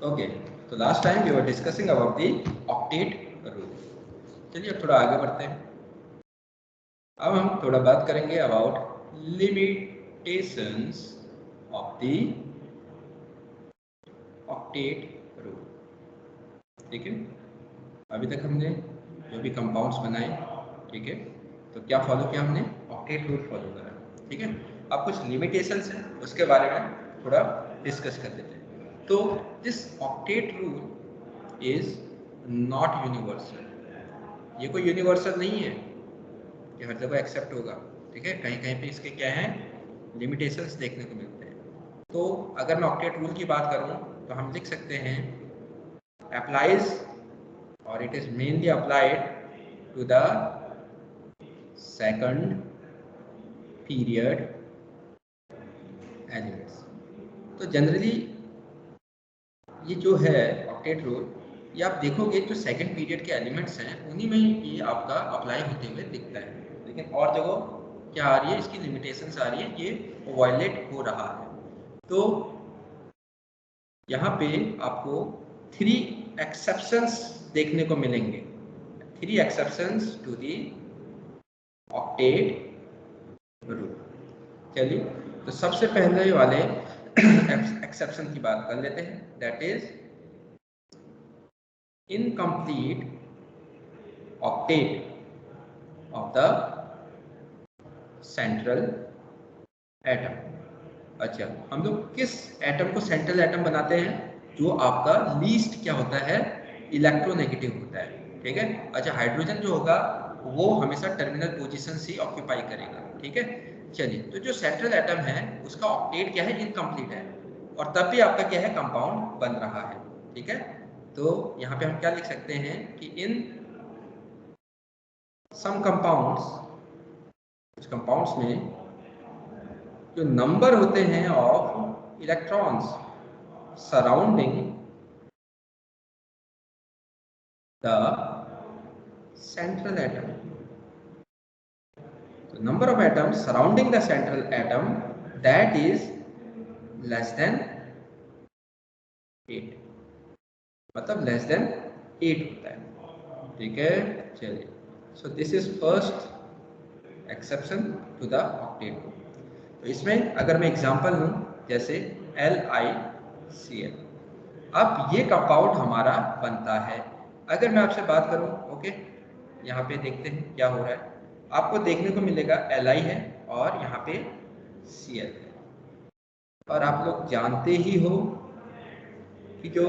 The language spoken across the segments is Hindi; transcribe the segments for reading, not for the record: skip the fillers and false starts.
ओके, तो last time we were discussing about the octet rule. चलिए अब थोड़ा आगे बढ़ते हैं। अब हम थोड़ा बात करेंगे about limitations of the octet rule. ठीक है, अभी तक हमने जो भी कंपाउंड्स बनाए, ठीक है, तो क्या फॉलो किया हमने? ऑक्टेट रूल फॉलो करा। ठीक है, अब कुछ लिमिटेशंस हैं उसके बारे में थोड़ा डिस्कस कर देते हैं। तो this octet rule is not universal. ये कोई यूनिवर्सल नहीं है कि हर जगह एक्सेप्ट होगा। ठीक है, कहीं कहीं पे इसके क्या हैं, लिमिटेशंस देखने को मिलते हैं। तो अगर मैं ऑक्टेट रूल की बात करूं तो हम लिख सकते हैं applies or it is mainly applied to the second period elements। तो जनरली ये जो है ऑक्टेट रूल, ये आप देखोगे जो सेकंड पीरियड के एलिमेंट्स हैं उन्हीं में ये आपका अप्लाई होते हुए दिखता है। लेकिन और जगह क्या आ रही है, इसकी लिमिटेशंस आ रही है, ये वायलेट हो रहा है। तो यहाँ पे आपको 3 एक्सेप्शंस देखने को मिलेंगे। 3 exceptions to the octet rule. चलिए, तो सबसे पहले वाले एक्सेप्शन की बात कर लेते हैं, that is incomplete octet of the central atom. अच्छा, हम लोग किस एटम को सेंट्रल एटम बनाते हैं? जो आपका लीस्ट क्या होता है, इलेक्ट्रोनेगेटिव होता है। ठीक है, अच्छा, हाइड्रोजन जो होगा वो हमेशा टर्मिनल पोजीशन से ऑक्यूपाई करेगा। ठीक है, चलिए, तो जो सेंट्रल एटम है उसका ऑक्टेट क्या है, इनकम्प्लीट है, और तब भी आपका क्या है, कंपाउंड बन रहा है। ठीक है, तो यहाँ पे हम क्या लिख सकते हैं कि इन सम कंपाउंड्स, कुछ कंपाउंड्स में जो नंबर होते हैं of electrons surrounding the central atom, so number of atoms surrounding the central atom that is less than 8, मतलब less than 8 होता है। ठीक है, चलिए, so this is first exception to the octet rule. तो इसमें अगर मैं एग्जांपल लूं, जैसे LiCl, अब ये कंपाउंड हमारा बनता है। अगर मैं आपसे बात करूं, ओके, यहाँ पे देखते हैं क्या हो रहा है। आपको देखने को मिलेगा Li है और यहाँ पे Cl है, और आप लोग जानते ही हो कि जो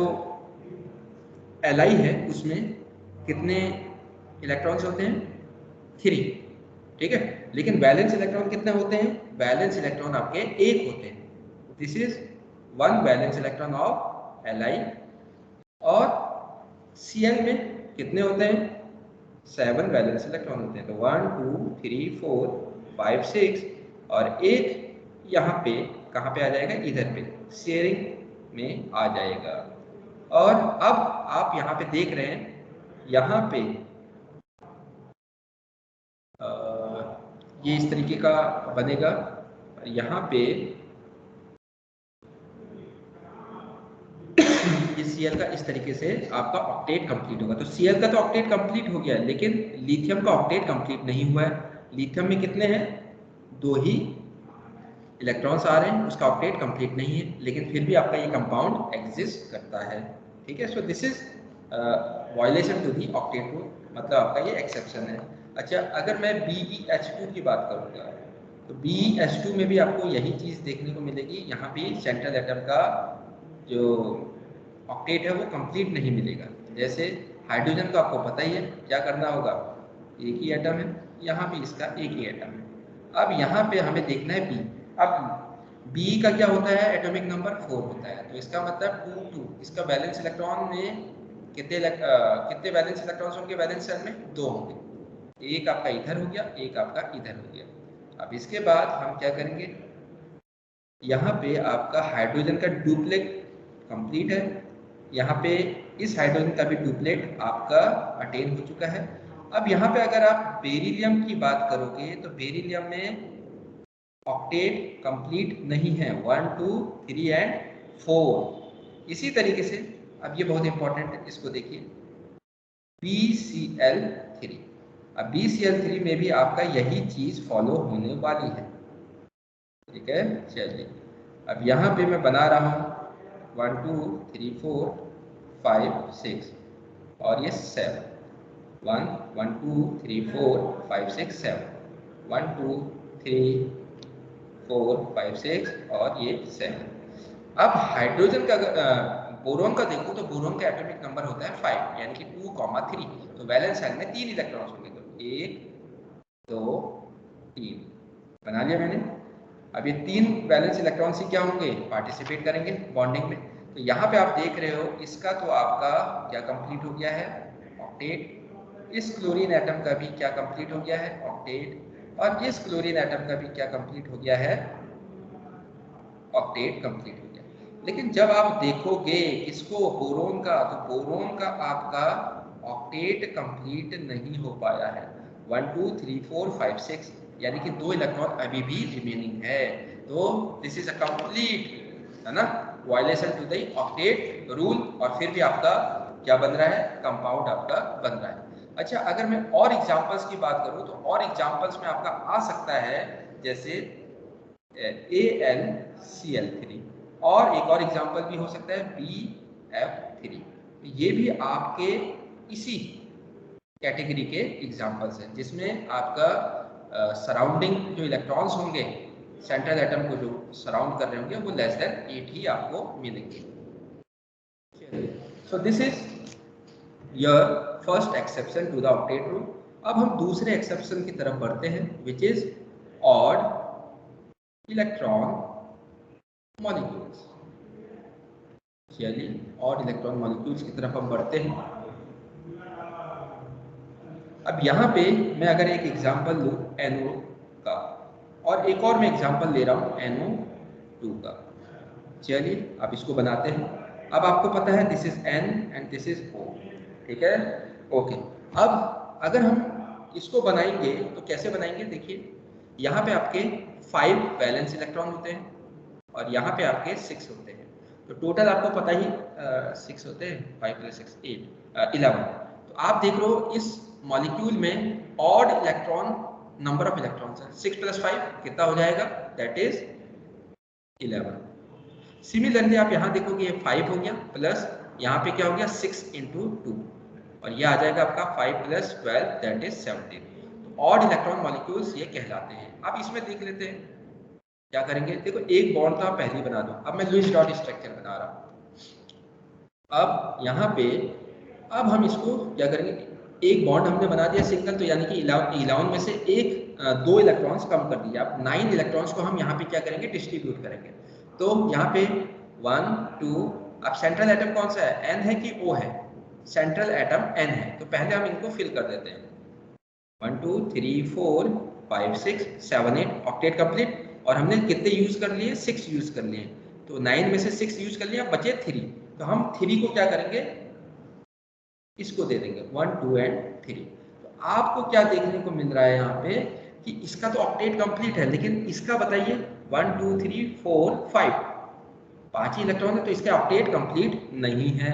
Li है उसमें कितने इलेक्ट्रॉन्स होते हैं? 3। ठीक है, लेकिन वैलेंस इलेक्ट्रॉन कितने होते हैं? वैलेंस इलेक्ट्रॉन आपके 1 होते हैं। This is 1 valence electron of Li। और Cl में कितने होते हैं? 7 वैलेंस इलेक्ट्रॉन होते हैं। तो 1 2 3 4 5 6, और एक यहाँ पे कहाँ पे आ जाएगा? इधर पे शेयरिंग में आ जाएगा। और अब आप यहाँ पे देख रहे हैं, यहाँ पे ये इस तरीके का बनेगा, यहाँ पे ये Cl का इस तरीके से आपका ऑक्टेट कंप्लीट होगा। तो Cl का तो ऑक्टेट कंप्लीट हो गया, लेकिन लिथियम का ऑक्टेट कंप्लीट नहीं हुआ है। लिथियम में कितने हैं? 2 ही इलेक्ट्रॉन्स आ रहे हैं, उसका ऑक्टेट कंप्लीट नहीं है, लेकिन फिर भी आपका ये कंपाउंड एग्जिस्ट करता है। ठीक है, so this is violation to the octet rule, मतलब आपका ये एक्सेप्शन है। अच्छा, अगर मैं BeH2 की बात करूँगा, तो BeH2 में भी आपको यही चीज़ देखने को मिलेगी। यहाँ पे सेंट्रल एटम का जो ऑक्टेट है वो कंप्लीट नहीं मिलेगा। जैसे हाइड्रोजन तो आपको पता ही है क्या करना होगा, एक ही एटम है, यहाँ भी इसका एक ही एटम है। अब यहाँ पे हमें देखना है B। अब B का क्या होता है? एटॉमिक नंबर 4 होता है, तो इसका मतलब 2 2, इसका वैलेंस इलेक्ट्रॉन में कितने वैलेंस इलेक्ट्रॉन्स होंगे? वैलेंस शेल में 2 होंगे, एक आपका इधर हो गया, एक आपका इधर हो गया। अब इसके बाद हम क्या करेंगे, यहाँ पे आपका हाइड्रोजन का डुप्लेट कंप्लीट है, यहाँ पे इस हाइड्रोजन का भी डुप्लेट आपका अटेन हो चुका है। अब यहाँ पे अगर आप बेरिलियम की बात करोगे, तो बेरिलियम में ऑक्टेट कंप्लीट नहीं है, 1 2 3 एंड 4। इसी तरीके से अब ये बहुत इंपॉर्टेंट है, इसको देखिए BCl3। अब BCl3 में भी आपका यही चीज फॉलो होने वाली है, ठीक है। चलिए अब यहाँ पे मैं बना रहा हूँ 1 2 3 4 5 6 और ये 7, 1 1 2 3 4 5 6 7, 1 2 3 4 5 6 और ये 7। अब हाइड्रोजन का बोरोन का देखो तो बोरोन का एटॉमिक नंबर होता है 5, यानी कि 2,3। तो वैलेंस शेल में 3 इलेक्ट्रॉन्स होंगे, तो 1 2 3 बना लिया मैंने। अब ये 3 वैलेंस इलेक्ट्रॉन्स ही क्या होंगे, पार्टिसिपेट करेंगे बॉन्डिंग में। तो यहाँ पे आप देख रहे हो इसका तो आपका क्या कंप्लीट हो गया है, ऑक्टेट। इस क्लोरीन एटम का भी क्या कंप्लीट हो गया है, ऑक्टेट। और इस क्लोरीन एटम का भी क्या कंप्लीट हो गया है, ऑक्टेट कंप्लीट हो गया। लेकिन जब आप देखोगे इसको बोरोन का, तो बोरोन का आपका ऑक्टेट कंप्लीट नहीं हो पाया है। 1 2 3 4 5 6 यानी कि 2 इलेक्ट्रॉन अभी भी रिमेनिंग है। तो दिस इज अ कंप्लीट, है ना, violation to the octet rule. और फिर भी आपका क्या बन रहा है, कंपाउंड आपका बन रहा है। अच्छा, अगर मैं और एग्जांपल्स की बात करूं तो और एग्जांपल्स में आपका आ सकता है जैसे AlCl3, और एक और एग्जांपल भी हो सकता है BF3। ये भी आपके इसी कैटेगरी के एग्जांपल्स हैं, जिसमें आपका सराउंडिंग जो इलेक्ट्रॉन्स होंगे सेंट्रल एटम को जो सराउंड कर रहे होंगे वो लेस देन 8 ही आपको मिलेंगे। So this is your first exception to the octet rule. अब हम दूसरे एक्सेप्शन की तरफ बढ़ते हैं, which is odd electron molecules. चलिए ऑड इलेक्ट्रॉन मॉलिक्यूल्स की तरफ हम बढ़ते हैं। अब यहाँ पे मैं अगर एक एग्जांपल लूँ NO का, और एक और मैं एग्जांपल ले रहा हूँ NO2 का। चलिए अब इसको बनाते हैं। अब आपको पता है this is N and this is O, ठीक है, ओके। अब अगर हम इसको बनाएंगे तो कैसे बनाएंगे, देखिए यहाँ पे आपके 5 वैलेंस इलेक्ट्रॉन होते हैं और यहाँ पे आपके 6 होते हैं। तो टोटल आपको पता ही 6 होते हैं, 5 + 6 8 11। तो आप देख रहे हो इस मॉलिक्यूल में odd electron number of electrons है। 6 + 5 कितना हो जाएगा, दैट इज 11। सिमिलरली आप यहाँ देखोगे ये 5 हो गया, प्लस यहाँ पे क्या हो गया 6 × 2, और ये आ जाएगा आपका 5 + 12 दैट इज 17। तो ऑड इलेक्ट्रॉन मॉलिक्यूल्स ये कहलाते हैं। अब इसमें देख लेते हैं क्या करेंगे। देखो एक बॉन्ड तो आप पहले ही बना दो। अब मैं लुईस डॉट स्ट्रक्चर बना रहा हूँ। अब यहाँ पे अब हम इसको क्या करेंगे, एक बॉन्ड हमने बना दिया सिंगल, तो यानी कि 11 में से 2 इलेक्ट्रॉन्स कम कर दिए। अब 9 इलेक्ट्रॉन्स को हम यहाँ पे क्या करेंगे, डिस्ट्रीब्यूट करेंगे। तो यहाँ पे 1 2, अब सेंट्रल एटम कौन सा है, N है कि O है, सेंट्रल एटम N है। तो पहले हम इनको फिल कर देते हैं। 1 2 3 4 5 6 7 8 ऑक्टेट कंप्लीट। और हमने कितने यूज कर लिए, 6 यूज कर लिए। तो 9 में से 6 यूज कर लिया, बचे 3। तो हम 3 को क्या करेंगे, इसको दे देंगे 1 2 एंड 3। तो आपको क्या देखने को मिल रहा है यहाँ पे कि इसका तो ऑक्टेट कंप्लीट है, लेकिन इसका बताइए 1 2 3 4 5 5 ही इलेक्ट्रॉन है, तो इसका ऑक्टेट कंप्लीट नहीं है,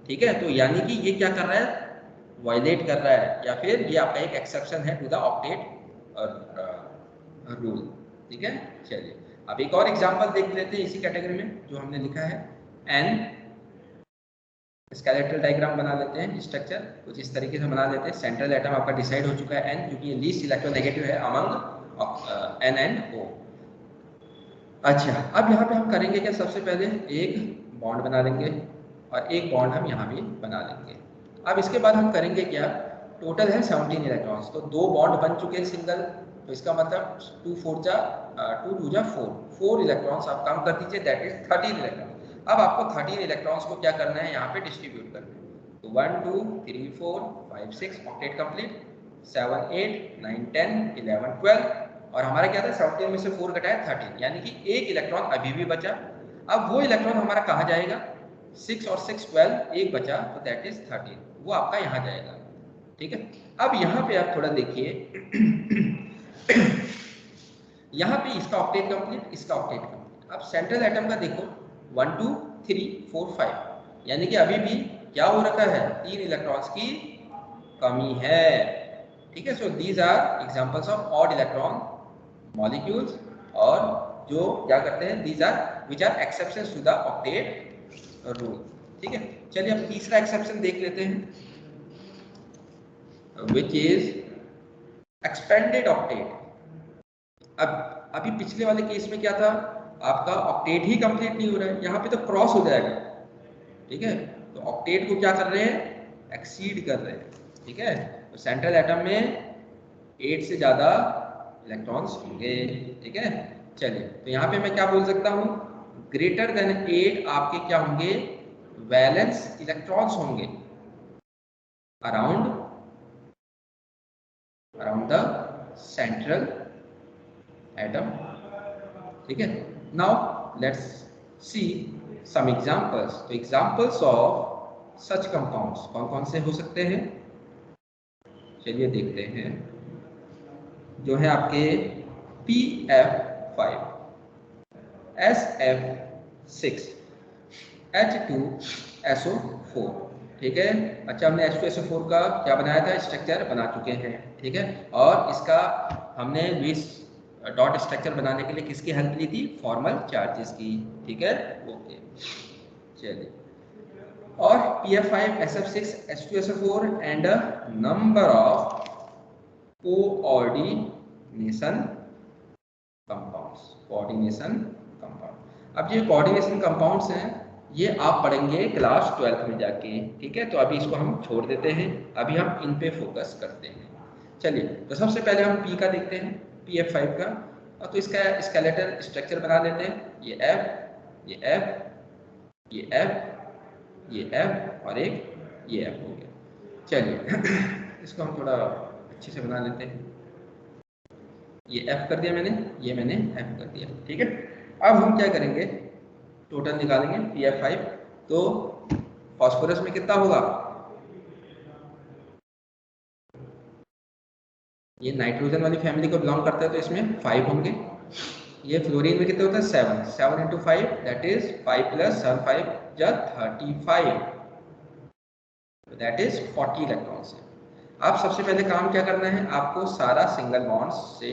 ठीक है। तो यानी कि ये क्या कर रहा है, वायलेट कर रहा है, या फिर ये आपका एक एक्सेप्शन है टू द ऑक्टेट रूल, ठीक है। चलिए अब एक और एग्जांपल देख लेते हैं इसी कैटेगरी में जो हमने लिखा है N। स्केलेटल डायग्राम बना लेते हैं, स्ट्रक्चर कुछ इस तरीके से बना लेते हैं। सेंट्रल एटम आपका डिसाइड हो चुका है N, क्योंकि ये लीस्ट इलेक्ट्रोनेगेटिव है अमंग N एंड O। अच्छा, अब यहाँ पे हम करेंगे क्या, सबसे पहले एक बॉन्ड बना लेंगे और एक बॉन्ड हम यहाँ भी बना लेंगे। अब इसके बाद हम करेंगे क्या, टोटल है 17 इलेक्ट्रॉन्स, तो 2 बॉन्ड बन चुके हैं सिंगल। तो इसका मतलब 2 4 जा 2 2 जा 4 इलेक्ट्रॉन्स आप काम कर दीजिए, दैट इज 13 इलेक्ट्रॉन। अब आपको 13 इलेक्ट्रॉन्स को क्या करना है, यहाँ पे डिस्ट्रीब्यूट करना है। तो 1 2 3 4 5 6 ऑक्टेट कंप्लीट, 7 8 9 10 11 12, और हमारा क्या था 17 में से 4 घटाया 13, यानी कि एक इलेक्ट्रॉन अभी भी बचा। अब वो इलेक्ट्रॉन हमारा कहाँ जाएगा, 6 और 6 12, एक बचा, तो दैट इज 13, वो आपका यहाँ जाएगा, ठीक है। अब यहाँ पे आप थोड़ा देखिए यहाँ पे इसका ऑक्टेट कंप्लीट, इसका ऑक्टेट कंप्लीट। अब सेंट्रल एटम का देखो 1 2 3 4 5, यानी कि अभी भी क्या हो रखा है, 3 इलेक्ट्रॉन्स की कमी है। ठीक है, so these are examples of odd electron molecules, और जो क्या करते हैं, these are which are exceptions to the octet rule. ठीक है, चलिए अब तीसरा एक्सेप्शन देख लेते हैं, विच इज एक्सपेंडेड ऑक्टेट। अब अभी पिछले वाले केस में क्या था, आपका ऑक्टेट ही कंप्लीट नहीं हो रहा है, यहाँ पे तो क्रॉस हो जाएगा। ठीक है, तो ऑक्टेट को क्या कर रहे हैं, एक्सीड कर रहे हैं। ठीक है, तो सेंट्रल एटम में 8 से ज्यादा इलेक्ट्रॉन्स होंगे। ठीक है, चलिए तो यहाँ पे मैं क्या बोल सकता हूँ, ग्रेटर देन 8 आपके क्या होंगे, वैलेंस इलेक्ट्रॉन्स होंगे अराउंड द सेंट्रल एटम। ठीक है, now let's see some examples. तो एग्जांपल्स ऑफ सच कंपाउंड्स कौन कौन से हो सकते हैं, चलिए देखते हैं। जो है आपके PF5, SF6, H2SO4। ठीक है, अच्छा हमने H2SO4 का क्या बनाया था, स्ट्रक्चर बना चुके हैं। ठीक है, और इसका हमने 20 डॉट स्ट्रक्चर बनाने के लिए किसकी हेल्प ली थी, फॉर्मल चार्जेस की। ठीक है, ओके, चलिए। और PF5, SF6, H2SO4 and number of coordination compound. अब ये कोऑर्डिनेशन कंपाउंड्स हैं, ये आप पढ़ेंगे क्लास 12th में जाके। ठीक है, तो अभी इसको हम छोड़ देते हैं, अभी हम इन पे फोकस करते हैं। चलिए, तो सबसे पहले हम P का देखते हैं, PF5 का। तो इसका स्केलेटल स्ट्रक्चर बना लेते हैं, ये F, ये F, ये F, ये F और एक ये F हो गया। चलिए इसको हम थोड़ा अच्छे से बना लेते हैं। ये F कर दिया मैंने, ये मैंने F कर दिया। ठीक है, अब हम क्या करेंगे, टोटल निकालेंगे PF5। तो फास्फोरस में कितना होगा, ये नाइट्रोजन वाली फैमिली को बिलोंग करता है तो इसमें 5 होंगे। ये फ्लोरीन में कितने होता है, 7, 7 into 5 दैट इज 5 + 7 5 जा 35, दैट इज 40 इलेक्ट्रॉन्स है। अब सबसे पहले काम क्या करना है, आपको सारा सिंगल बॉन्ड्स से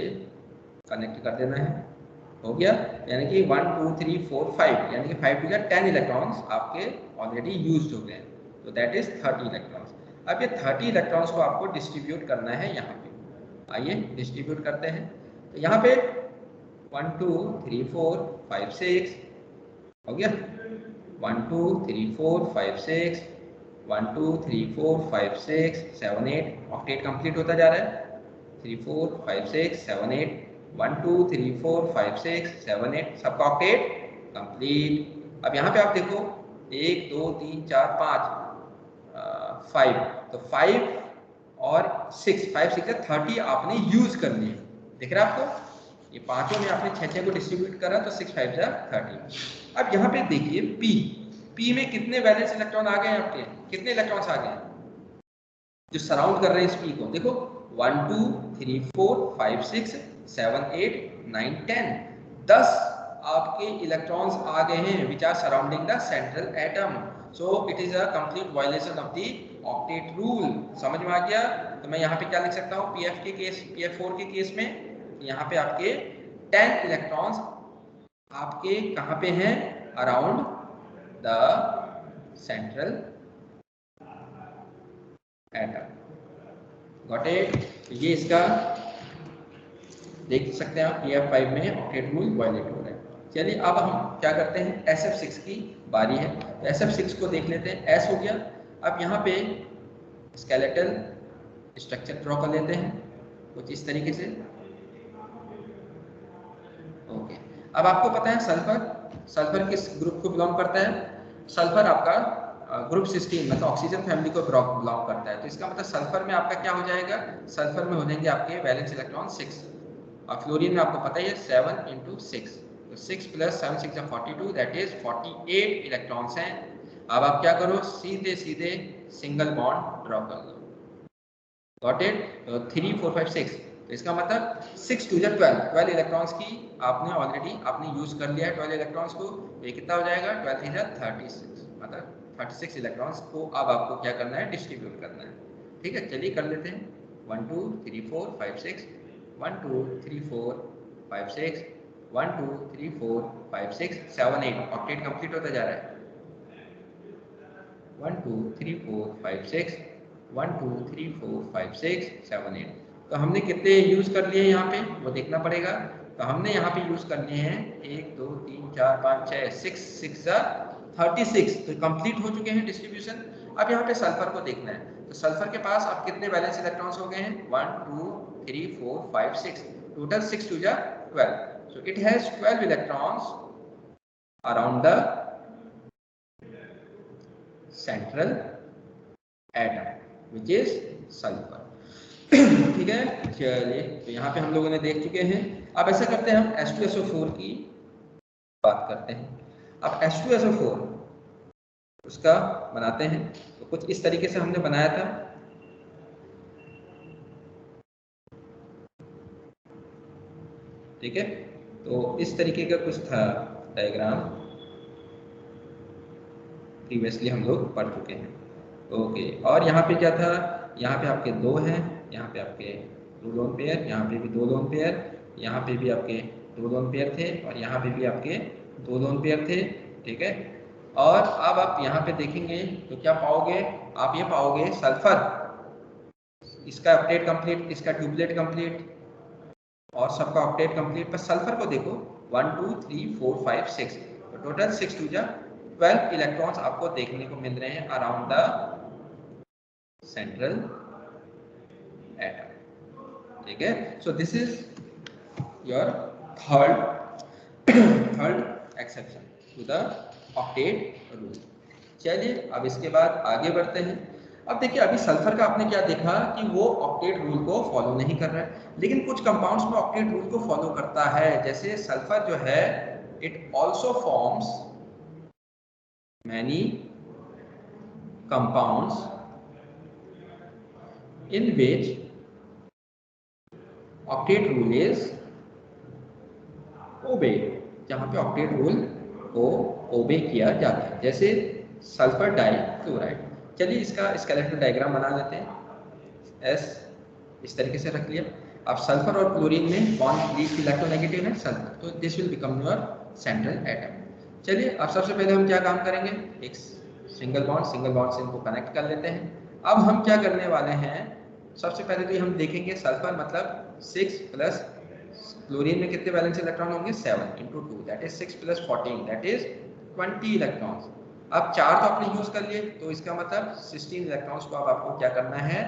कनेक्ट कर देना है। हो गया, यानी कि 1 2 3 4 5, यानी कि 5 टू 10 इलेक्ट्रॉन्स आपके ऑलरेडी यूज्ड हो गए, तो दैट इज 30 इलेक्ट्रॉन्स। अब ये 30 इलेक्ट्रॉन्स को आपको डिस्ट्रीब्यूट करना है यहाँ पे। आइए डिस्ट्रीब्यूट करते हैं। तो यहाँ पे 1 2 3 4 5 6 हो गया, 1 2 3 4 5 6, 1 2 3 4 5 6 7 8, ऑक्टेट कंप्लीट होता जा रहा है। 3 4 5 6 7 8, 1 2 3 4 5 6 7 8, सबका ऑक्टेट कंप्लीट। अब यहाँ पे आप देखो 1 2 3 4 5 5, तो 5 और 6, 5 6 30 आपने यूज कर लिए। दिख रहा है आपको, ये पांचों में आपने 6 को डिस्ट्रीब्यूट करा तो 6 5 30। अब यहाँ पे देखिए P में कितने वैलेंस इलेक्ट्रॉन आ गए आपके, कितने इलेक्ट्रॉन्स आ गए जो सराउंड कर रहे हैं इस P को। देखो 1 2 3 4 5 6 7 8 9 10, 10 आपके इलेक्ट्रॉन्स आ गए हैं which are surrounding the central atom. So it is a complete violation of the octet rule. समझ में आ गया, तो मैं यहाँ पे क्या लिख सकता हूँ, PF4 के केस में यहाँ पे आपके 10 इलेक्ट्रॉन्स आपके कहाँ पे हैं, around the central atom. Got it, ये इसका देख सकते हैं आप, PF5 में ऑक्टेट रूल वायलेट हो रहा है। चलिए अब हम क्या करते हैं, SF6 की बारी है। तो SF6 को देख लेते हैं, S हो गया। अब यहाँ पे स्केलेटल स्ट्रक्चर ड्रॉ कर लेते हैं कुछ इस तरीके से। ओके, अब आपको पता है सल्फर किस ग्रुप को बिलोंग करता है, सल्फर आपका ग्रुप 16 मतलब ऑक्सीजन फैमिली को बिलोंग करता है। तो इसका मतलब सल्फर में आपका क्या हो जाएगा, सल्फर में हो जाएंगे आपके वैलेंस इलेक्ट्रॉन 6, और फ्लोरीन में आपको पता ही है 7 × 6, तो 6 + 7 6 42, दैट इज 48 इलेक्ट्रॉन्स हैं। अब आप क्या करो, सीधे सिंगल बॉन्ड ड्रॉ कर लो। गॉट इट, तो 3 4 5 6, तो इसका मतलब 6 2 12 इलेक्ट्रॉन्स की आपने यूज कर लिया है 12 इलेक्ट्रॉन्स को। ये कितना हो जाएगा, 12 3 36, मतलब 36 इलेक्ट्रॉन्स को अब आपको क्या करना है, डिस्ट्रीब्यूट करना है। ठीक है, चलिए कर लेते हैं। 1 2 3 4 5 6 1 2 3 4 5 6 1 2 3 4 5 6 7 8 ऑक्टेट कंप्लीट होता जा रहा है। 1 2 3 4 5 6 1 2 3 4 5 6 7 8। तो हमने कितने यूज कर लिए यहाँ पे वो देखना पड़ेगा। तो हमने यहाँ पे यूज करने हैं 1 2 3 4 5 6 6 6 36, तो कंप्लीट हो चुके हैं डिस्ट्रीब्यूशन। अब यहाँ पे सल्फर को देखना है। तो सल्फर के पास अब कितने वैलेंस इलेक्ट्रॉन्स हो गए हैं, 1 2 3 4 5 6, total 6 2 12। So it has 12 electrons around the central atom which is sulfur। ठीक है, चलिए तो यहाँ पे हम लोगों ने देख चुके हैं। अब ऐसा करते हैं, हम H2SO4 की बात करते हैं। अब H2SO4 उसका बनाते हैं। तो कुछ इस तरीके से हमने बनाया था। ठीक है, तो इस तरीके का कुछ था डायग्राम, प्रीवियसली हम लोग पढ़ चुके हैं। ओके, और यहाँ पे क्या था, यहाँ पे आपके 2 हैं, यहाँ पे आपके 2 लोन पेयर, यहाँ पे भी 2 लोन पेयर, यहाँ पे भी आपके 2 लोन पेयर थे, और यहाँ पे भी आपके 2 लोन पेयर थे। ठीक है, और अब आप यहाँ पे देखेंगे तो क्या पाओगे, आप ये पाओगे सल्फर, इसका ऑक्टेट कंप्लीट, इसका डुप्लेट कंप्लीट, और सबका ऑक्टेट कंप्लीट। पर सल्फर को देखो 1 2 3 4 5 6, तो टोटल 6 2 12 इलेक्ट्रॉन्स आपको देखने को मिल रहे हैं अराउंड द सेंट्रल एटम। ठीक है, so this is your third exception to the octet rule. चलिए अब इसके बाद आगे बढ़ते हैं। अब देखिए, अभी सल्फर का आपने क्या देखा कि वो ऑक्टेट रूल को फॉलो नहीं कर रहा है, लेकिन कुछ कंपाउंड्स में ऑक्टेट रूल को फॉलो करता है। जैसे सल्फर जो है, it also forms many compounds in which octet rule is obey, जहां पे ऑक्टेट रूल को ओबे किया जाता है, जैसे सल्फर डाइक्लोराइड। चलिए इसका स्केलेटल डायग्राम बना लेते हैं। एस इस तरीके से रख लिया। अब सल्फर और क्लोरीन में बॉन्ड लीस्ट इलेक्ट्रोनेगेटिव है सल्फर, तो this will become your central atom. चलिए अब सबसे पहले हम क्या काम करेंगे, एक सिंगल बॉन्ड से इनको कनेक्ट कर लेते हैं। अब हम क्या करने वाले हैं, सबसे पहले तो हम देखेंगे सल्फर मतलब 6 प्लस क्लोरीन में कितने वैलेंस इलेक्ट्रॉन होंगे, 7 × 2 that is 6 + 14 that is 20 electrons. अब 4 तो आपने यूज कर लिए, तो इसका मतलब 16 इलेक्ट्रॉन्स को अब आपको क्या करना है,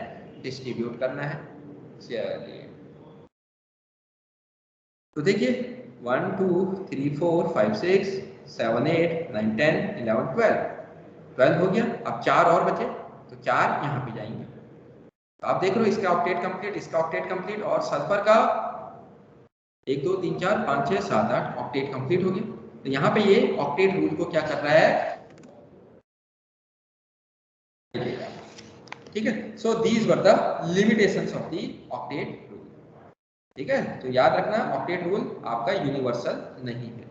डिस्ट्रीब्यूट करना है। चलिए तो देखिए 1 2 3 4 5 6 7 8 9 10 11 12 हो गया। अब 4 और बचे, तो 4 यहाँ पे जाएंगे। तो आप देख रहे हो इसका ऑक्टेट कंप्लीट, इसका ऑक्टेट कंप्लीट, और सल्फर का 1 2 3 4 5 6 7 8 ऑक्टेट कंप्लीट हो गया। तो यहाँ पे ये ऑक्टेट रूल को क्या कर रहा है, ठीक है। So these were the limitations of the octet rule. ठीक है, तो याद रखना ऑक्टेट रूल आपका यूनिवर्सल नहीं है।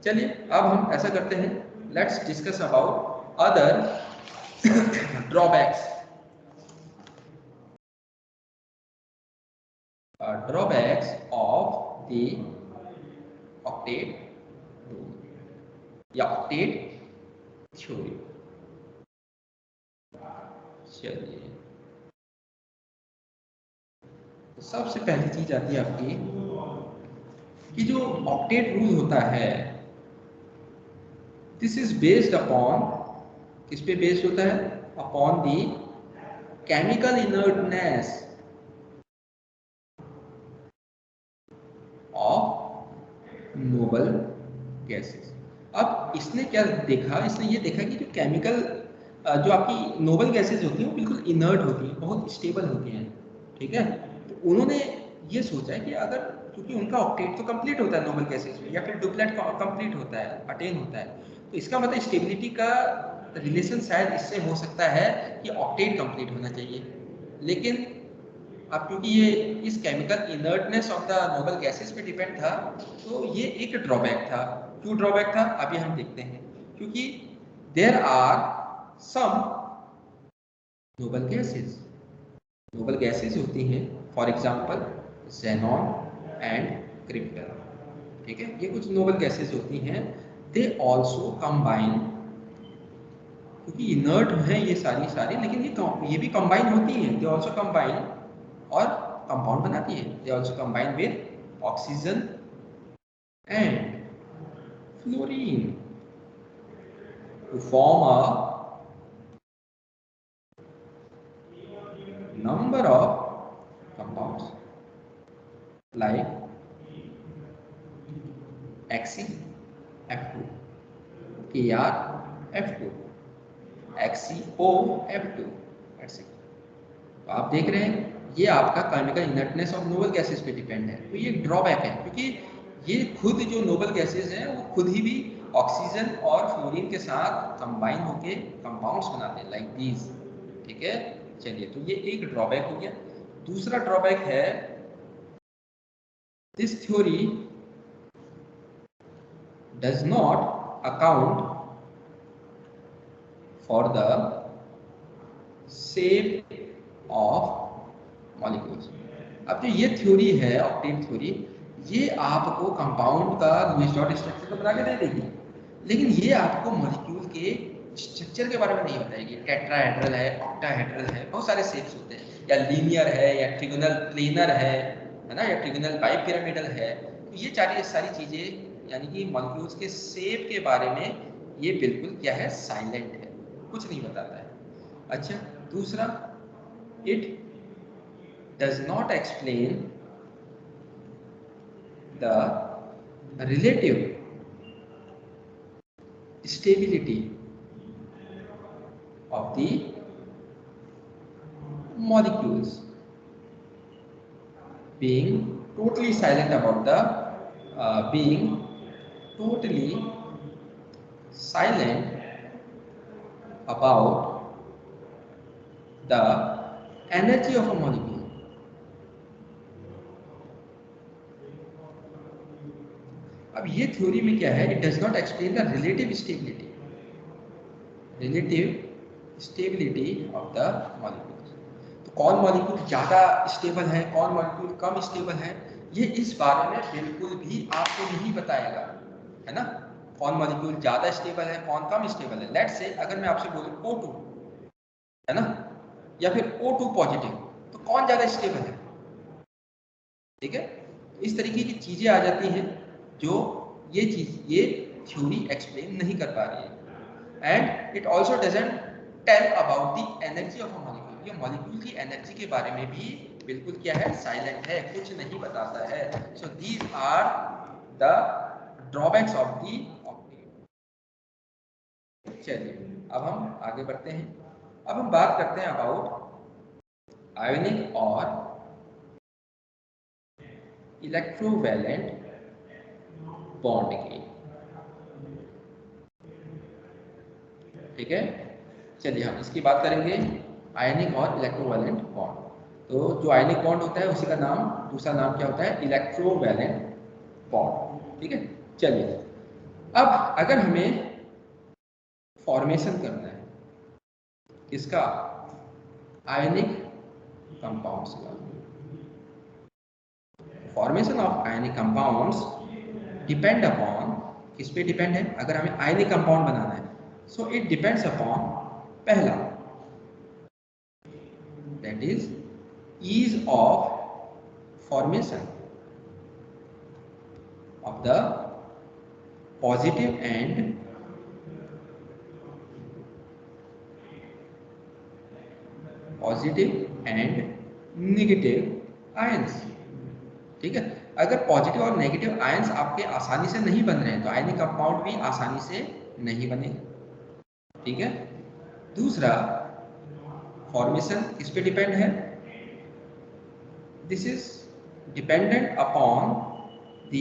चलिए अब हम ऐसा करते हैं, let's discuss about other drawbacks of the octet rule या ऑक्टेट थ्योरी। चलिए तो सबसे पहली चीज आती है आपकी कि जो ऑक्टेट रूल होता है, दिस इज बेस्ड अपॉन, किस पे बेस्ड होता है, upon the chemical inertness of noble gases. अब इसने क्या देखा, इसने ये देखा कि जो केमिकल जो आपकी नोबल गैसेस होती हैं वो बिल्कुल इनर्ट होती हैं, बहुत स्टेबल होती हैं। ठीक है, तो उन्होंने ये सोचा है कि अगर, क्योंकि उनका ऑक्टेट तो कंप्लीट होता है नोबल गैसेस में, या फिर डुप्लेट कंप्लीट होता है, अटेन होता है, तो इसका मतलब स्टेबिलिटी का रिलेशन शायद इससे हो सकता है कि ऑक्टेट कंप्लीट होना चाहिए। लेकिन अब क्योंकि ये इस chemical inertness of the noble gases पे डिपेंड था, तो ये एक ड्रॉबैक था। क्यों ड्रॉबैक था, अभी हम देखते हैं। क्योंकि there are some noble gases, noble gases होती हैं, for example xenon and krypton. ठीक है, ये कुछ नोबल गैसेस होती हैं। दे ऑल्सो कंबाइन, क्योंकि इनर्ट हैं ये सारी, लेकिन ये भी कंबाइन होती हैं। दे ऑल्सो कंबाइन और कंपाउंड बनाती है। They also combine with oxygen and fluorine to form a number of compounds like HCF2, KrF2, HCOF2 etc. तो आप देख रहे हैं ये आपका chemical inertness of noble gases पे डिपेंड है। तो ये ड्रॉबैक है, क्योंकि ये खुद जो नोबल गैसेस हैं वो खुद ही भी ऑक्सीजन और फ्लोरीन के साथ कंबाइन होके कंपाउंड्स बनाते हैं लाइक दीज। ठीक है, चलिए, तो ये एक ड्रॉबैक हो गया। दूसरा ड्रॉबैक है this theory does not account for the shape of molecules. अब जो ये थ्योरी है ऑक्टेट थ्योरी, ये आपको कंपाउंड का लुईस डॉट स्ट्रक्चर तो बना के दे देगी, लेकिन ये आपको मॉलिक्यूल के स्ट्रक्चर के बारे में नहीं बताएगी। टेट्राहेड्रल है, ऑक्टाहेड्रल है, बहुत सारे शेप्स होते हैं, या लीनियर है, या ट्रिगोनल प्लेनर है ना, या ट्रिगोनल बाइपिरामिडल है। तो ये सारी चीजें यानी कि मॉलिक्यूल्स के शेप के बारे में ये बिल्कुल क्या है, साइलेंट है, कुछ नहीं बताता है। अच्छा, दूसरा, it does not explain the relative stability of the molecules, being totally silent about the being totally silent about the energy of a molecule. अब ये थ्योरी में क्या है, it does not explain the relative stability of the molecules. तो कौन मॉलिक्यूल ज़्यादा स्टेबल है, कौन मॉलिक्यूल कम स्टेबल है, ये इस बारे में बिल्कुल भी आपको नहीं बताएगा, है ना। कौन मॉलिक्यूल ज़्यादा स्टेबल है, कौन कम स्टेबल है। लेट्स से अगर मैं आपसे बोलूँ O2, है ना, या फिर O2 पॉजिटिव, तो कौन ज़्यादा स्टेबल है। ठीक है, इस तरीके की चीज़ें आ जाती हैं जो ये थ्योरी एक्सप्लेन नहीं कर पा रही है। And it also doesn't tell about the energy of a molecule. ये मॉलिक्यूल की एनर्जी के बारे में भी बिल्कुल क्या है, साइलेंट है, कुछ नहीं बताता है। So these are the drawbacks of the octet. चलिए, अब हम आगे बढ़ते हैं। अब हम बात करते हैं अबाउट आयोनिक और इलेक्ट्रोवैलेंट बॉन्ड की। ठीक है, चलिए हम इसकी बात करेंगे, आयनिक और इलेक्ट्रोवैलेंट बॉन्ड। तो जो आयनिक बॉन्ड होता है उसी का नाम, दूसरा नाम क्या होता है, इलेक्ट्रोवैलेंट बॉन्ड। ठीक है, चलिए, अब अगर हमें फॉर्मेशन करना है किसका, आयनिक कंपाउंड्स का। Formation of ionic compounds depend upon, किस पे डिपेंड है, अगर हमें आयनिक कंपाउंड बनाना है, सो इट डिपेंड्स अपॉन, पहला that is ease of formation of the positive and negative ions. ठीक है, अगर पॉजिटिव और नेगेटिव आयंस आपके आसानी से नहीं बन रहे हैं तो आयनिक कंपाउंड भी आसानी से नहीं बनेगा। ठीक है, दूसरा, फॉर्मेशन किस पे डिपेंड है, this is dependent upon the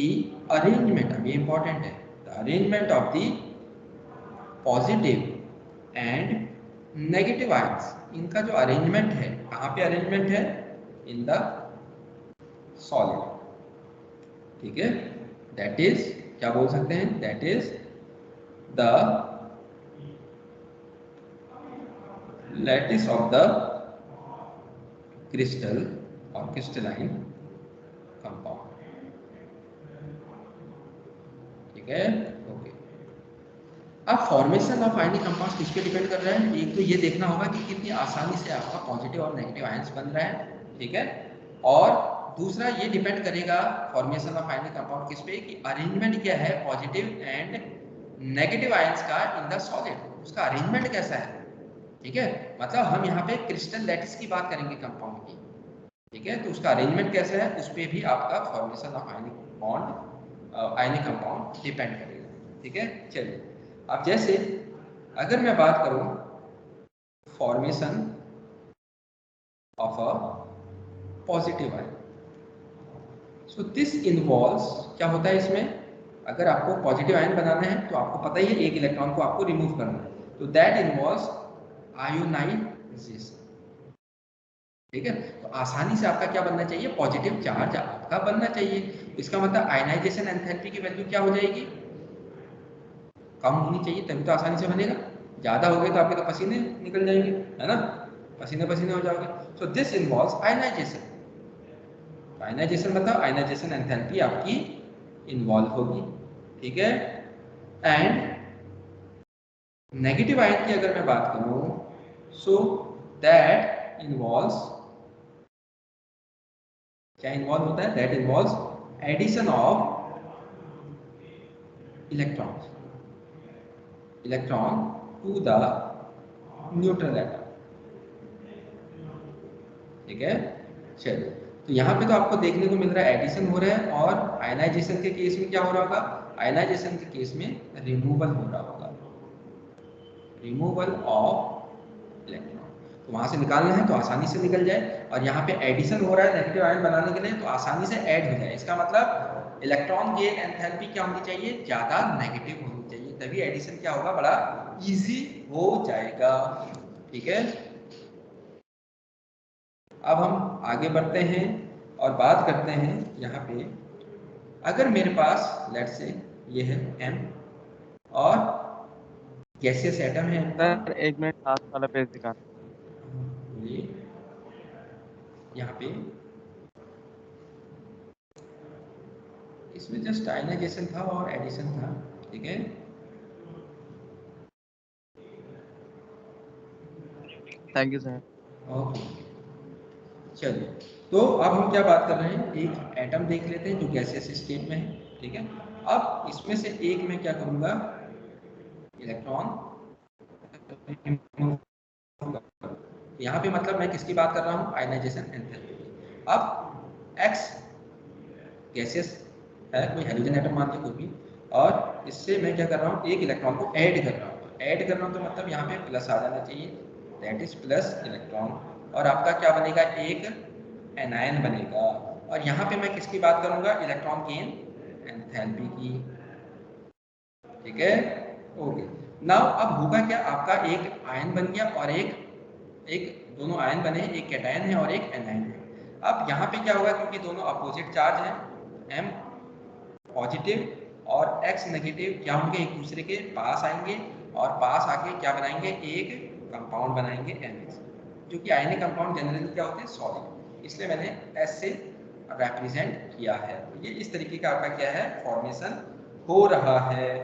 arrangement, अब ये इंपॉर्टेंट है, the arrangement of the positive and negative ions. इनका जो अरेंजमेंट है, कहाँ पे अरेंजमेंट है, इन द सॉलिड। ठीक है, दैट इज, क्या बोल सकते हैं, that is the lattice of the crystal और क्रिस्टलाइन कंपाउंड। ठीक है, ओके। अब फॉर्मेशन ऑफ आयनिक कंपाउंड्स किस पे डिपेंड कर रहा है? एक तो ये देखना होगा कि कितनी आसानी से आपका पॉजिटिव और नेगेटिव आयंस बन रहा है, ठीक है। और दूसरा ये डिपेंड करेगा फॉर्मेशन ऑफ आयनिक कंपाउंड किस पे, कि अरेंजमेंट क्या है पॉजिटिव एंड नेगेटिव आयंस का इन द सॉलिड, उसका अरेंजमेंट कैसा है, ठीक है। मतलब हम यहाँ पे क्रिस्टल लैटिस की बात करेंगे कंपाउंड की, ठीक है, तो उसका अरेंजमेंट कैसा है उस पर भी आपका formation of ionic bond ionic compound depend करेगा, ठीक है। चलिए, अब जैसे अगर मैं बात करूं formation of a positive ion, so this involves, क्या होता है इसमें, अगर आपको पॉजिटिव आयन बनाना है तो आपको पता ही है एक इलेक्ट्रॉन को आपको रिमूव करना है, तो दैट इन्वॉल्व्स आयोनाइजेशन, ठीक है। तो आसानी से आपका क्या बनना चाहिए, पॉजिटिव चार्ज आपका बनना चाहिए। इसका मतलब आयनाइजेशन एंथैल्पी की वैल्यू क्या हो जाएगी, कम होनी चाहिए, तभी तो आसानी से बनेगा। ज्यादा हो गए तो आपके तो पसीने निकल जाएंगे, है ना, पसीने पसीने हो जाओगे। So this involves ionisation. Ionisation मतलब आयनाइजेशन एंथैल्पी आपकी इन्वॉल्व होगी, ठीक है। एंड नेगेटिव आयन की अगर मैं बात करूं, सो दैट इन्वॉल्व्स, क्या इन्वॉल्व होता है, that involves addition of electron to the neutral atom, ठीक है। चलिए, तो यहाँ पे तो आपको देखने को मिल रहा है एडिशन हो रहा है, और आयनाइजेशन के केस में क्या हो रहा होगा, आयनाइजेशन के केस में रिमूवल हो रहा होगा, रिमूवल ऑफ इलेक्ट्रॉन। तो वहां से निकालना है तो आसानी से निकल जाए, और यहाँ पे एडिशन हो रहा है नेगेटिव आयन बनाने के लिए तो आसानी से ऐड हो जाए। इसका मतलब इलेक्ट्रॉन की एंथैल्पी क्या होनी चाहिए, ज्यादा नेगेटिव होनी चाहिए, तभी एडिशन क्या होगा, बड़ा इजी हो जाएगा, ठीक है। अब हम आगे बढ़ते हैं और बात करते हैं यहाँ पे, अगर मेरे पास लेट्स से ये है M और गैसियस एटम है M का, सर 1 मिनट लास्ट वाला पेज दिखाना। ये यहाँ पे इसमें जस्ट आयनाइजेशन था और एडिशन था, ठीक है। Thank you sir. ओके, चलिए, तो अब हम क्या बात कर रहे हैं, एक एटम देख लेते हैं जो गैसियस स्टेट में है, ठीक है। अब इसमें से एक में क्या करूंगा, इलेक्ट्रॉन, यहाँ पे मतलब मैं किसकी बात कर रहा हूँ, आयनाइजेशन एंथैल्पी। अब X गैसियस है, कोई हाइड्रोजन एटम मान के कोई भी, और इससे मैं क्या कर रहा हूँ, एक इलेक्ट्रॉन को ऐड कर रहा हूँ। ऐड कर रहा हूँ तो मतलब यहाँ पे प्लस आ जाना चाहिए, दैट इज प्लस इलेक्ट्रॉन, और आपका क्या बनेगा, एक एनायन बनेगा। और यहाँ पे मैं किसकी बात करूंगा, इलेक्ट्रॉन गेन एंथैल्पी की, ठीक है, ओके। नाउ अब होगा क्या, आपका एक आयन बन गया और एक दोनों आयन बने, एक कैटायन है और एक एनायन है। अब यहाँ पे क्या होगा, क्योंकि दोनों अपोजिट चार्ज हैं, M पॉजिटिव और X नेगेटिव क्या होंगे, एक दूसरे के पास आएंगे और पास आके क्या बनाएंगे, एक कंपाउंड बनाएंगे NH, जो कि आयनिक कंपाउंड जनरली क्या होते हैं, सॉलिड, इसलिए मैंने S से रिप्रेजेंट किया है। ये इस तरीके का आपका क्या है, फॉर्मेशन हो रहा है।